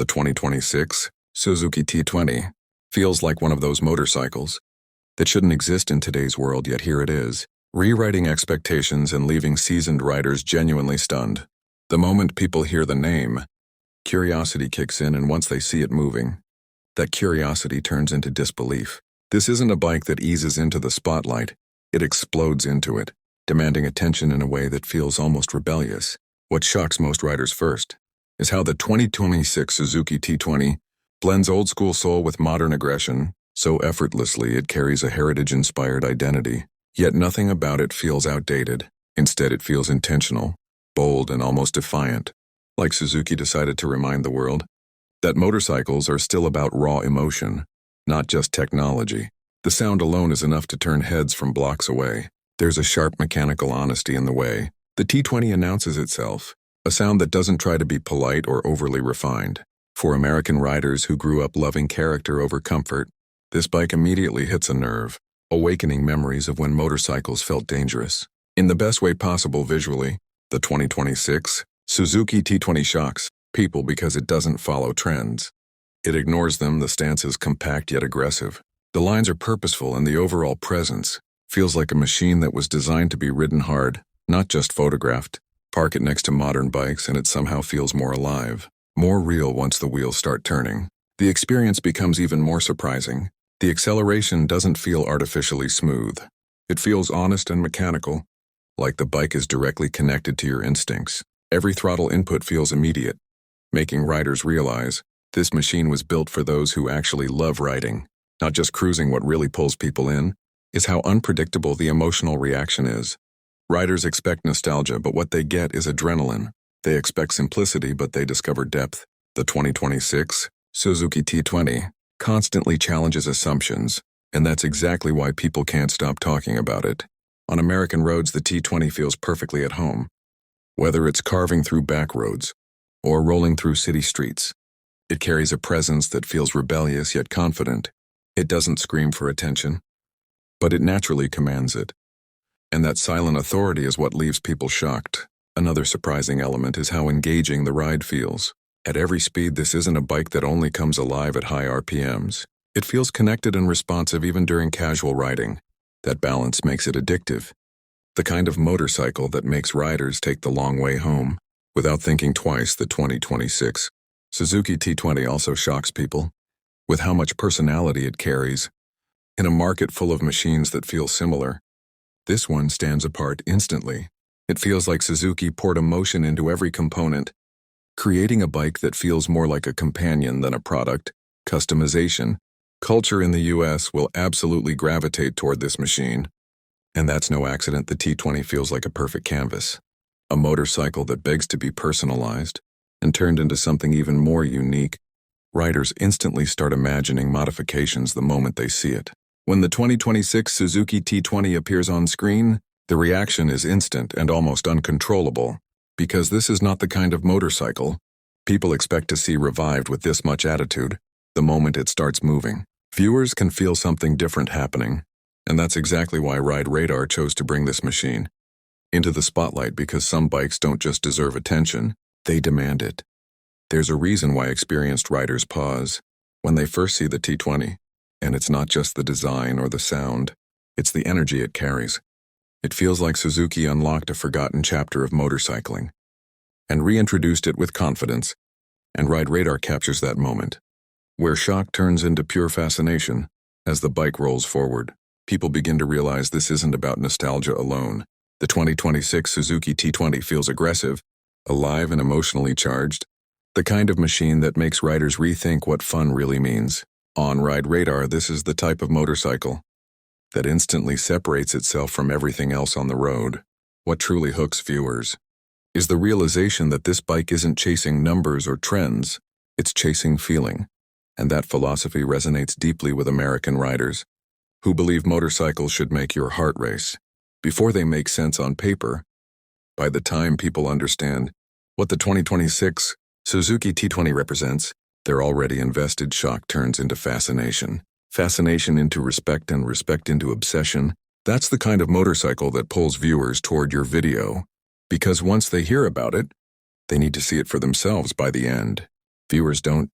The 2026 Suzuki T20 feels like one of those motorcycles that shouldn't exist in today's world, yet here it is, rewriting expectations and leaving seasoned riders genuinely stunned. The moment people hear the name, curiosity kicks in, and once they see it moving, that curiosity turns into disbelief. This isn't a bike that eases into the spotlight, it explodes into it, demanding attention in a way that feels almost rebellious. What shocks most riders first is how the 2026 Suzuki T20 blends old-school soul with modern aggression so effortlessly it carries a heritage-inspired identity. Yet nothing about it feels outdated. Instead, it feels intentional, bold, and almost defiant, like Suzuki decided to remind the world that motorcycles are still about raw emotion, not just technology. The sound alone is enough to turn heads from blocks away. There's a sharp mechanical honesty in the way the T20 announces itself, a sound that doesn't try to be polite or overly refined. For American riders who grew up loving character over comfort, this bike immediately hits a nerve, awakening memories of when motorcycles felt dangerous. In the best way possible visually, the 2026 Suzuki T20 shocks people because it doesn't follow trends. It ignores them. The stance is compact yet aggressive. The lines are purposeful, and the overall presence feels like a machine that was designed to be ridden hard, not just photographed. Park it next to modern bikes and it somehow feels more alive, more real once the wheels start turning. The experience becomes even more surprising. The acceleration doesn't feel artificially smooth. It feels honest and mechanical, like the bike is directly connected to your instincts. Every throttle input feels immediate, making riders realize this machine was built for those who actually love riding, not just cruising. What really pulls people in is how unpredictable the emotional reaction is. Riders expect nostalgia, but what they get is adrenaline. They expect simplicity, but they discover depth. The 2026 Suzuki T20 constantly challenges assumptions, and that's exactly why people can't stop talking about it. On American roads, the T20 feels perfectly at home. Whether it's carving through back roads or rolling through city streets, it carries a presence that feels rebellious yet confident. It doesn't scream for attention, but it naturally commands it. And that silent authority is what leaves people shocked. Another surprising element is how engaging the ride feels. At every speed, this isn't a bike that only comes alive at high RPMs. It feels connected and responsive even during casual riding. That balance makes it addictive. The kind of motorcycle that makes riders take the long way home without thinking twice. The 2026 Suzuki T20 also shocks people with how much personality it carries. In a market full of machines that feel similar, this one stands apart instantly. It feels like Suzuki poured emotion into every component, creating a bike that feels more like a companion than a product. Customization culture in the US will absolutely gravitate toward this machine. And that's no accident. The T20 feels like a perfect canvas, a motorcycle that begs to be personalized and turned into something even more unique. Riders instantly start imagining modifications the moment they see it. When the 2026 Suzuki T20 appears on screen, the reaction is instant and almost uncontrollable, because this is not the kind of motorcycle people expect to see revived with this much attitude. The moment it starts moving, viewers can feel something different happening, and that's exactly why Ride Radar chose to bring this machine into the spotlight, because some bikes don't just deserve attention, they demand it. There's a reason why experienced riders pause when they first see the T20. And it's not just the design or the sound, it's the energy it carries. It feels like Suzuki unlocked a forgotten chapter of motorcycling and reintroduced it with confidence, and Ride Radar captures that moment, where shock turns into pure fascination. As the bike rolls forward, people begin to realize this isn't about nostalgia alone. The 2026 Suzuki T20 feels aggressive, alive, and emotionally charged, the kind of machine that makes riders rethink what fun really means. On Ride Radar, this is the type of motorcycle that instantly separates itself from everything else on the road. What truly hooks viewers is the realization that this bike isn't chasing numbers or trends, it's chasing feeling. And that philosophy resonates deeply with American riders who believe motorcycles should make your heart race before they make sense on paper. By the time people understand what the 2026 Suzuki T20 represents, they're already invested. Shock turns into fascination, fascination into respect, and respect into obsession. That's the kind of motorcycle that pulls viewers toward your video, because once they hear about it, they need to see it for themselves by the end. Viewers don't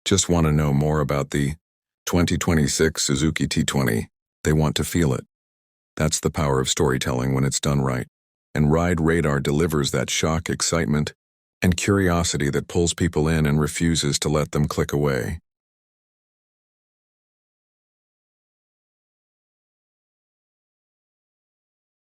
just want to know more about the 2026 Suzuki T20. They want to feel it. That's the power of storytelling when it's done right. And Ride Radar delivers that shock, excitement, and curiosity that pulls people in and refuses to let them click away.